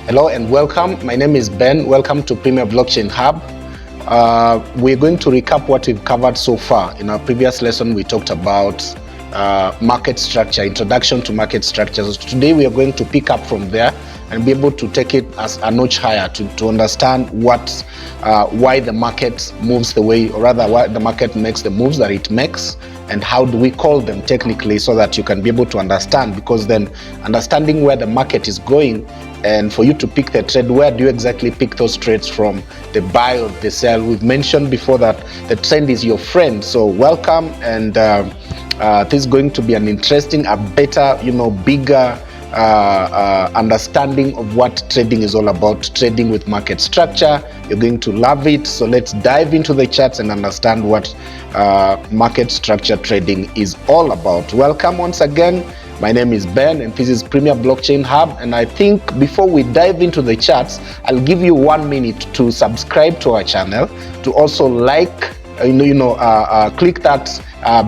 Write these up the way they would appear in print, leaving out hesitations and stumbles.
Hello and welcome. My name is Ben. Welcome to Premier Blockchain Hub. We're going to recap what we've covered so far. In our previous lesson, we talked about market structure, introduction to market structures. So today, we are going to pick up from there and be able to take it as a notch higher to understand why the market moves the way, or rather why the market makes the moves that it makes, and how do we call them technically, so that you can be able to understand, because then understanding where the market is going and for you to pick the trade, where do you exactly pick those trades from, the buy or the sell. We've mentioned before that the trend is your friend. So welcome, and this is going to be an interesting, a better, bigger understanding of what trading is all about, trading with market structure. You're going to love it. So let's dive into the charts and understand what market structure trading is all about. Welcome once again. My name is Ben and this is Premier Blockchain Hub, and I think before we dive into the charts, I'll give you 1 minute to subscribe to our channel, to also click that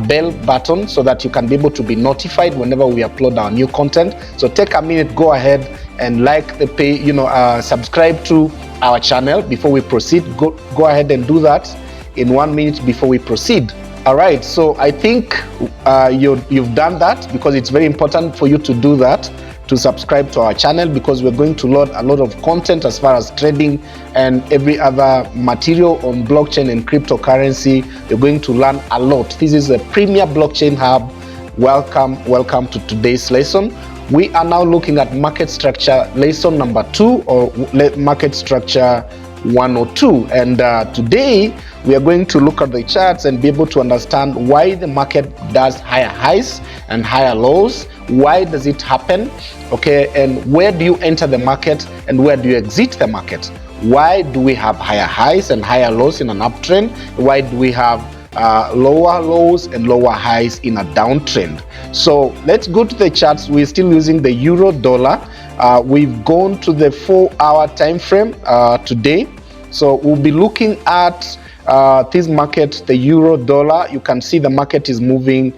bell button so that you can be able to be notified whenever we upload our new content. So take a minute, go ahead and like the page, subscribe to our channel before we proceed. Go ahead and do that in 1 minute before we proceed. All right, so I think you've done that, because it's very important for you to do that, to subscribe to our channel, because we're going to load a lot of content as far as trading and every other material on blockchain and cryptocurrency. You're going to learn a lot. This is a Premier Blockchain Hub. Welcome to today's lesson. We are now looking at market structure lesson number 2, or market structure 102, and today we are going to look at the charts and be able to understand why the market does higher highs and higher lows. Why does it happen? Okay, and where do you enter the market and where do you exit the market? Why do we have higher highs and higher lows in an uptrend? Why do we have lower lows and lower highs in a downtrend? So let's go to the charts. We're still using the euro dollar. We've gone to the 4-hour time frame today. So we'll be looking at this market, the euro dollar. You can see the market is moving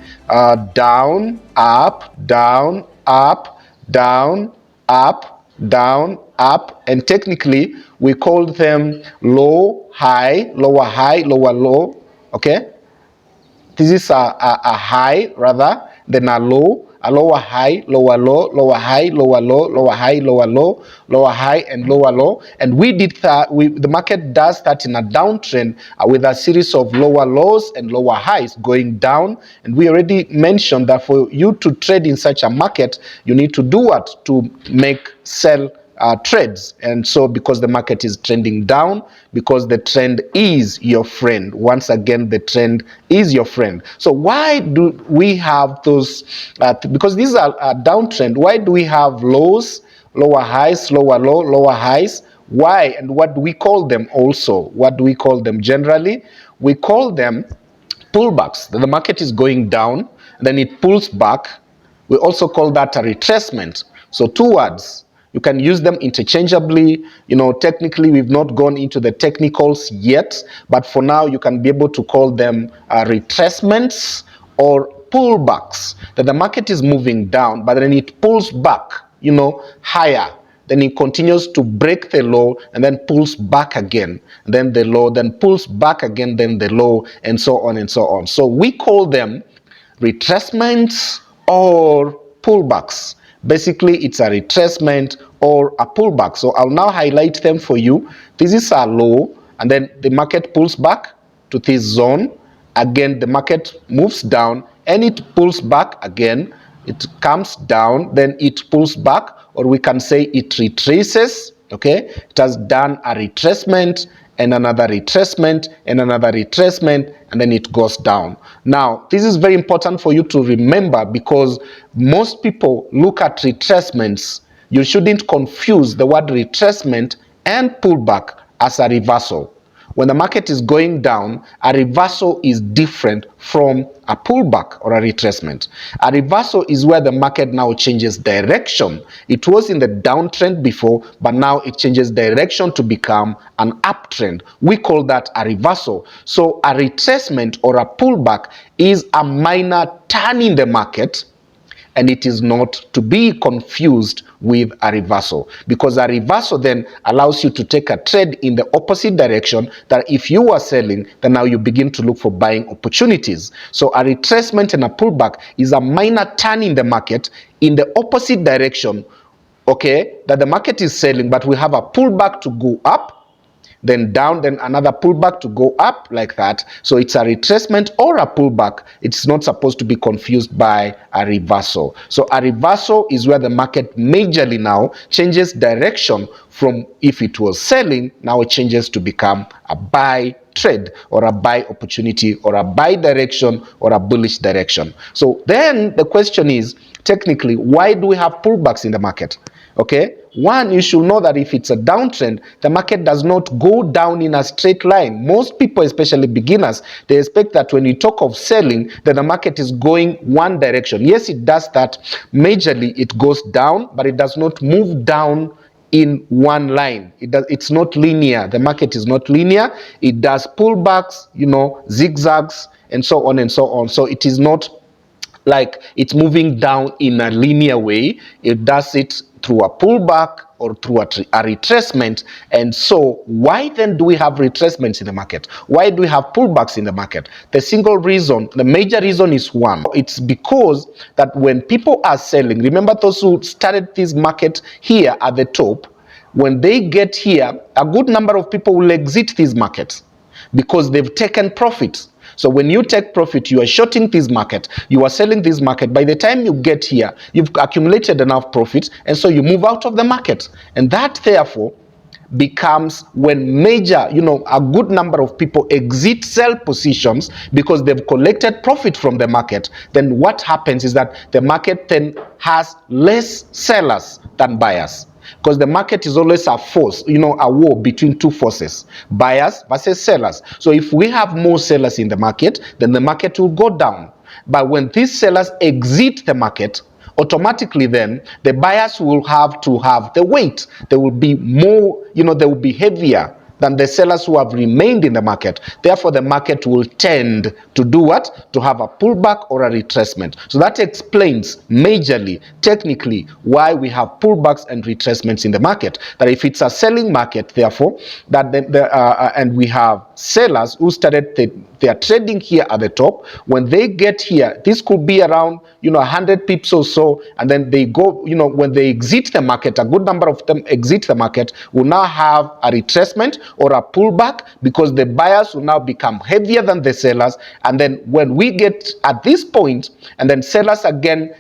down, up, down, up, down, up, down, up, and technically we call them low, high, lower high, lower low. Okay, this is a high rather than a low. A lower high, lower low, lower high, lower low, lower high, lower low, lower high, and lower low. And we did that. The market does that in a downtrend with a series of lower lows and lower highs going down. And we already mentioned that for you to trade in such a market, you need to do what? To make sell trades. And so because the market is trending down, because the trend is your friend. Once again, the trend is your friend. So why do we have those, because these are a downtrend, why do we have lows, lower highs, lower low, lower highs? Why, and what do we call them also? What do we call them generally? We call them pullbacks. The market is going down, then it pulls back. We also call that a retracement. So 2 words. You can use them interchangeably. Technically, we've not gone into the technicals yet, but for now, you can be able to call them retracements or pullbacks. That the market is moving down, but then it pulls back, higher. Then it continues to break the low and then pulls back again. Then the low, then pulls back again, then the low, and so on and so on. So we call them retracements or pullbacks. Basically, it's a retracement or a pullback. So I'll now highlight them for you. This is a low, and then the market pulls back to this zone. Again, the market moves down and it pulls back again. It comes down, then it pulls back, or we can say it retraces. Okay, it has done a retracement and another retracement and another retracement, and then it goes down. Now, this is very important for you to remember, because most people look at retracements. You shouldn't confuse the word retracement and pullback as a reversal. When the market is going down, a reversal is different from a pullback or a retracement. A reversal is where the market now changes direction. It was in the downtrend before, but now it changes direction to become an uptrend. We call that a reversal. So a retracement or a pullback is a minor turn in the market, and it is not to be confused with a reversal, because a reversal then allows you to take a trade in the opposite direction, that if you were selling, then now you begin to look for buying opportunities. So a retracement and a pullback is a minor turn in the market in the opposite direction, okay, that the market is selling, but we have a pullback to go up, then down, then another pullback to go up, like that. So it's a retracement or a pullback. It's not supposed to be confused by a reversal. So a reversal is where the market majorly now changes direction from, if it was selling, now it changes to become a buy trade or a buy opportunity or a buy direction or a bullish direction. So then the question is, technically, why do we have pullbacks in the market? Okay, one, you should know that if it's a downtrend, the market does not go down in a straight line. Most people, especially beginners, they expect that when you talk of selling, that the market is going one direction. Yes, it does that. Majorly, it goes down, but it does not move down in one line. It's not linear. The market is not linear. It does pullbacks, zigzags, and so on and so on. So it is not like it's moving down in a linear way. It does it through a pullback or through a retracement. And so why then do we have retracements in the market? Why do we have pullbacks in the market? The major reason is one. It's because that when people are selling, remember those who started this market here at the top, when they get here, a good number of people will exit these markets because they've taken profits. So when you take profit, you are shorting this market, you are selling this market. By the time you get here, you've accumulated enough profits, and so you move out of the market. And that, therefore, becomes when a good number of people exit sell positions because they've collected profit from the market. Then what happens is that the market then has less sellers than buyers. Because the market is always a force, a war between two forces, buyers versus sellers. So if we have more sellers in the market, then the market will go down. But when these sellers exit the market, automatically then the buyers will have to have the weight. They will be more, they will be heavier than the sellers who have remained in the market. Therefore, the market will tend to do what? To have a pullback or a retracement. So that explains majorly, technically, why we have pullbacks and retracements in the market. That if it's a selling market, therefore, that and we have sellers who started they are trading here at the top. When they get here, this could be around 100 pips or so, and then they go, when they exit the market, a good number of them exit the market, will now have a retracement or a pullback, because the buyers will now become heavier than the sellers. And then when we get at this point, and then sellers again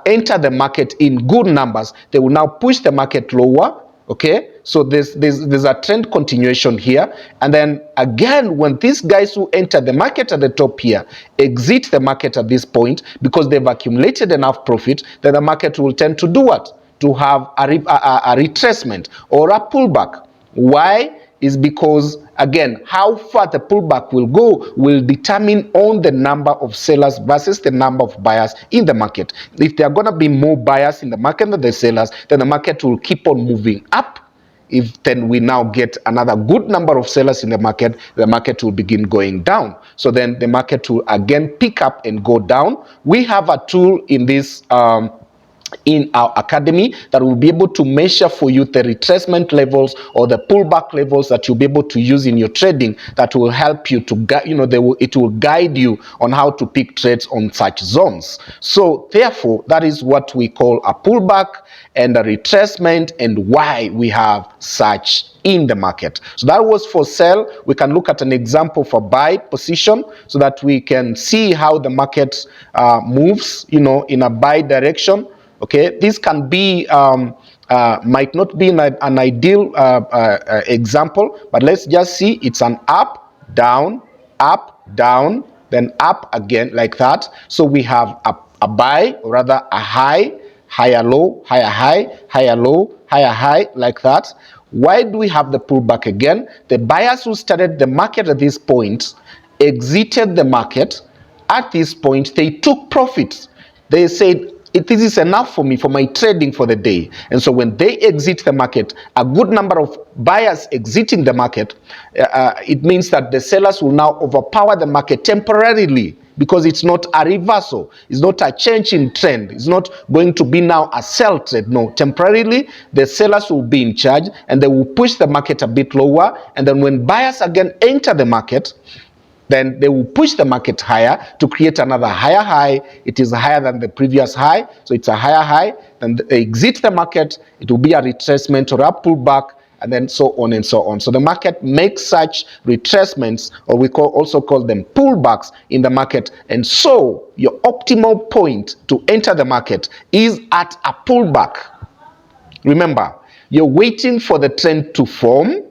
enter the market in good numbers, they will now push the market lower. Okay, so there's a trend continuation here. And then again, when these guys who enter the market at the top here exit the market at this point because they've accumulated enough profit, then the market will tend to do what? To have a retracement or a pullback. Why? Is because, again, how far the pullback will go will determine on the number of sellers versus the number of buyers in the market. If there are going to be more buyers in the market than the sellers, then the market will keep on moving up. If then we now get another good number of sellers in the market will begin going down. So then the market will again pick up and go down. We have a tool in this in our academy that will be able to measure for you the retracement levels or the pullback levels that you'll be able to use in your trading, that will help you to it will guide you on how to pick trades on such zones. So therefore, that is what we call a pullback and a retracement, and why we have such in the market. So that was for sell. We can look at an example for buy position so that we can see how the market moves in a buy direction. Okay, this can be might not be an ideal example, but let's just see. It's an up, down, then up again, like that. So we have a buy, or rather a high, higher low, higher high, higher low, higher high, like that. Why do we have the pullback again? The buyers who started the market at this point exited the market. At this point, they took profits. They said, this is enough for me, for my trading for the day. And so when they exit the market, a good number of buyers exiting the market, it means that the sellers will now overpower the market temporarily because it's not a reversal. It's not a change in trend. It's not going to be now a sell trade. No, temporarily, the sellers will be in charge and they will push the market a bit lower. And then when buyers again enter the market, then they will push the market higher to create another higher high. It is higher than the previous high, so it's a higher high. Then they exit the market, it will be a retracement or a pullback, and then so on and so on. So the market makes such retracements, or we also call them pullbacks in the market. And so your optimal point to enter the market is at a pullback. Remember, you're waiting for the trend to form,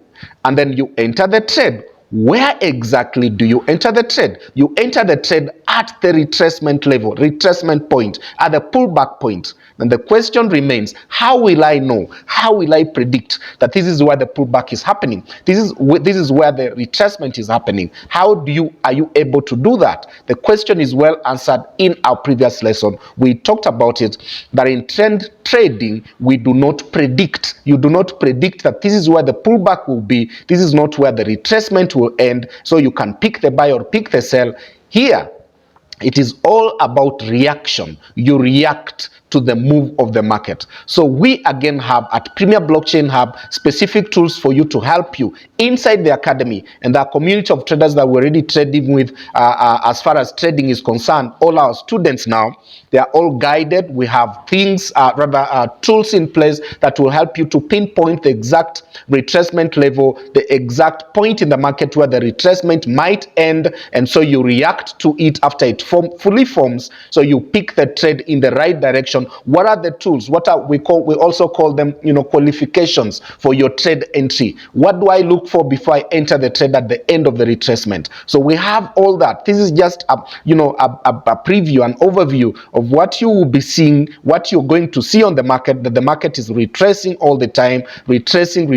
and then you enter the trade. Where exactly do you enter the trade? You enter the trade at the retracement level, retracement point, at the pullback point. Then the question remains, how will I know? How will I predict that this is where the pullback is happening? This is where the retracement is happening. How are you able to do that? The question is well answered in our previous lesson. We talked about it, that in trend trading, we do not predict. You do not predict that this is where the pullback will be. This is not where the retracement will end. So you can pick the buy or pick the sell. Here, it is all about reaction. You react to the move of the market. So we again have at Premier Blockchain Hub specific tools for you to help you inside the academy and the community of traders that we're already trading with. As far as trading is concerned, all our students now, they are all guided. We have things, tools in place that will help you to pinpoint the exact retracement level, the exact point in the market where the retracement might end, and so you react to it after it fully forms. So you pick the trade in the right direction. What are the tools? We also call them, qualifications for your trade entry. What do I look for before I enter the trade at the end of the retracement? So we have all that. This is just a preview, an overview of what you will be seeing, what you're going to see on the market, that the market is retracing all the time, retracing.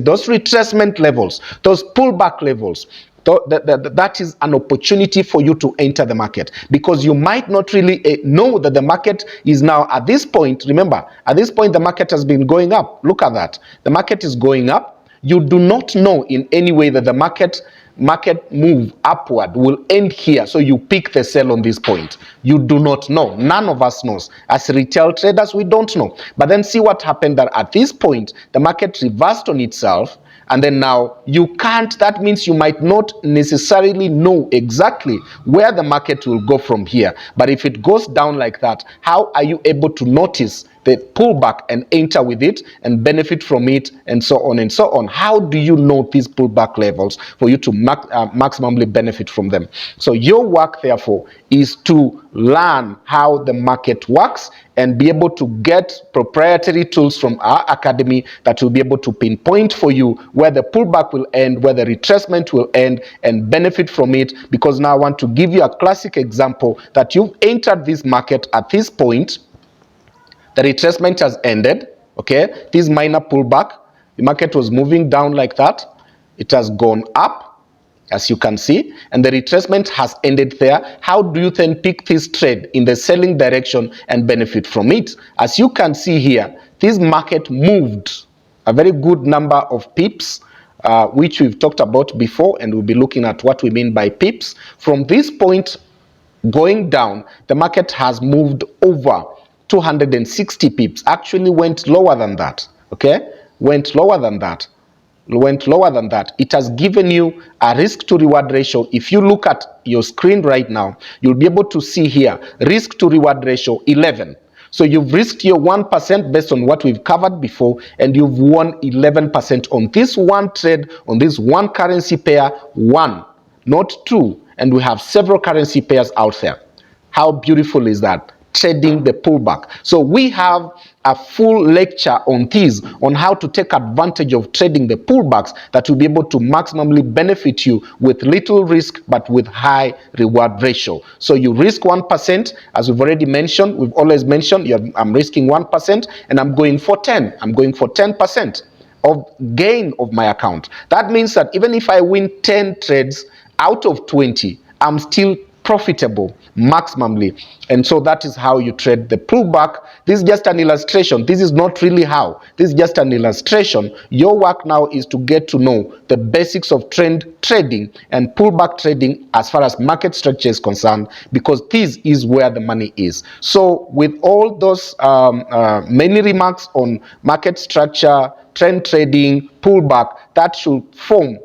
Those retracement levels, those pullback levels, that is an opportunity for you to enter the market, because you might not really know that the market is now at this point. Remember, at this point, the market has been going up. Look at that. The market is going up. You do not know in any way that the market move upward will end here, so you pick the sell on this point. You do not know. None of us knows. As retail traders, we don't know. But then see what happened, that at this point the market reversed on itself, and then now you can't. That means you might not necessarily know exactly where the market will go from here. But if it goes down like that, how are you able to notice the pullback and enter with it and benefit from it, and so on and so on? How do you know these pullback levels for you to maximally benefit from them? So your work, therefore, is to learn how the market works and be able to get proprietary tools from our academy that will be able to pinpoint for you where the pullback will end, where the retracement will end, and benefit from it. Because now I want to give you a classic example that you've entered this market at this point. The retracement has ended, okay? This minor pullback, the market was moving down like that. It has gone up, as you can see, and the retracement has ended there. How do you then pick this trade in the selling direction and benefit from it? As you can see here, this market moved a very good number of pips, which we've talked about before, and we'll be looking at what we mean by pips. From this point going down, the market has moved over 260 pips. Actually went lower than that, okay? Went lower than that. It has given you a risk to reward ratio. If you look at your screen right now, you'll be able to see here, risk to reward ratio 11. So you've risked your 1% based on what we've covered before, and you've won 11% on this one trade, on this one currency pair, one, not two. And we have several currency pairs out there. How beautiful is that? Trading the pullback. So we have a full lecture on this, on how to take advantage of trading the pullbacks that will be able to maximally benefit you with little risk but with high reward ratio. So you risk 1%, as we've already mentioned. We've always mentioned I'm risking 1% and I'm going for 10. I'm going for 10% of gain of my account. That means that even if I win 10 trades out of 20, I'm still profitable maximally. And so that is how you trade the pullback. This is just an illustration. This is not really how. This is just an illustration. Your work now is to get to know the basics of trend trading and pullback trading as far as market structure is concerned, because this is where the money is. So with all those many remarks on market structure, trend trading, pullback, that should form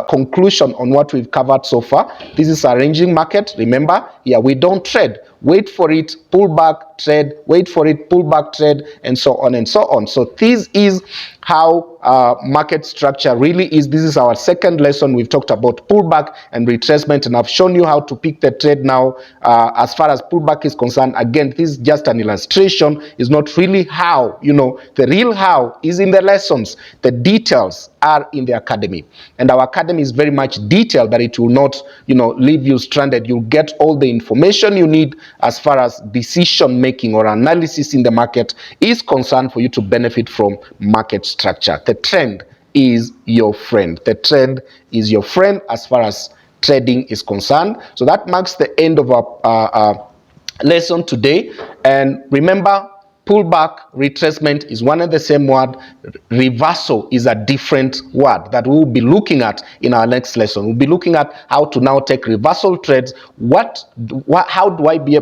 conclusion on what we've covered so far. This is a ranging market. Remember, yeah, we don't trade. Wait for it, pull back, trade, wait for it, pull back, trade, and so on and so on. So this is how market structure really is. This is our second lesson. We've talked about pullback and retracement, and I've shown you how to pick the trade now. As far as pullback is concerned, again, this is just an illustration. It's not really how. The real how is in the lessons. The details are in the academy, and our academy is very much detailed, that it will not leave you stranded. You'll get all the information you need as far as decision making or analysis in the market is concerned for you to benefit from market structure. The trend is your friend. The trend is your friend as far as trading is concerned. So that marks the end of our lesson today. And remember, pullback, retracement is one and the same word. Reversal is a different word that we'll be looking at in our next lesson. We'll be looking at how to now take reversal trades. How will I be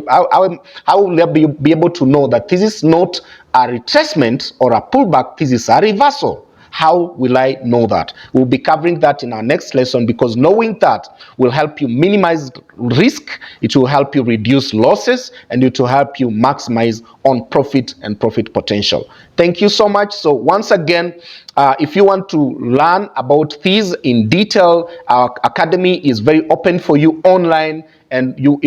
able to know that this is not a retracement or a pullback, this is a reversal? How will I know that? We'll be covering that in our next lesson, because knowing that will help you minimize risk, it will help you reduce losses, and it will help you maximize on profit and profit potential. Thank you so much. So once again, if you want to learn about these in detail, our academy is very open for you online, and you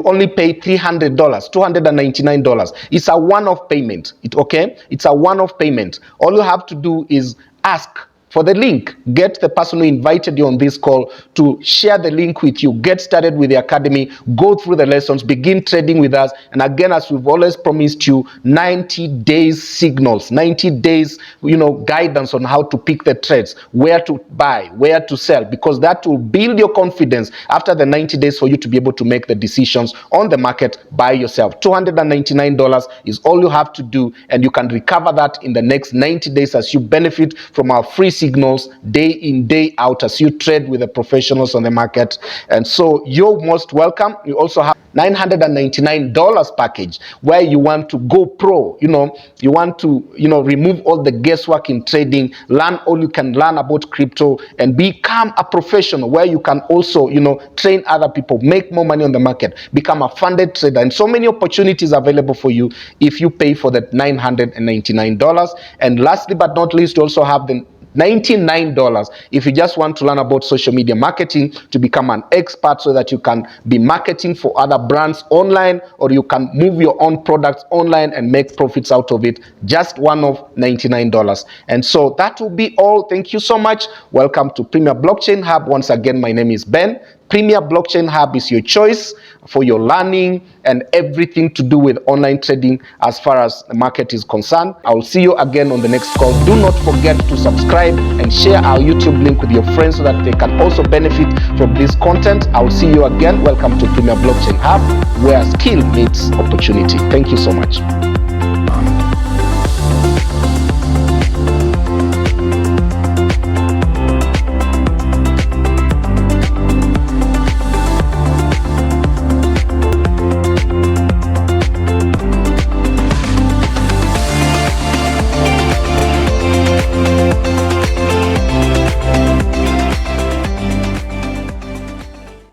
only pay $300, $299. It's a one-off payment. It's a one-off payment. All you have to do is ask for the link. Get the person who invited you on this call to share the link with you. Get started with the academy. Go through the lessons. Begin trading with us. And again, as we've always promised you, 90 days signals, 90 days, guidance on how to pick the trades, where to buy, where to sell, because that will build your confidence after the 90 days for you to be able to make the decisions on the market by yourself. $299 is all you have to do, and you can recover that in the next 90 days as you benefit from our free signals day in, day out, as you trade with the professionals on the market. And so you're most welcome. You also have $999 package where you want to go pro. You want to remove all the guesswork in trading, learn all you can learn about crypto, and become a professional where you can also train other people, make more money on the market, become a funded trader, and so many opportunities available for you if you pay for that $999. And lastly but not least, you also have the $99 if you just want to learn about social media marketing to become an expert, so that you can be marketing for other brands online, or you can move your own products online and make profits out of it. Just one of $99. And so that will be all. Thank you so much. Welcome to Premier Blockchain Hub. Once again, my name is Ben. Premier Blockchain Hub is your choice for your learning and everything to do with online trading as far as the market is concerned. I will see you again on the next call. Do not forget to subscribe and share our YouTube link with your friends so that they can also benefit from this content. I will see you again. Welcome to Premier Blockchain Hub, where skill meets opportunity. Thank you so much.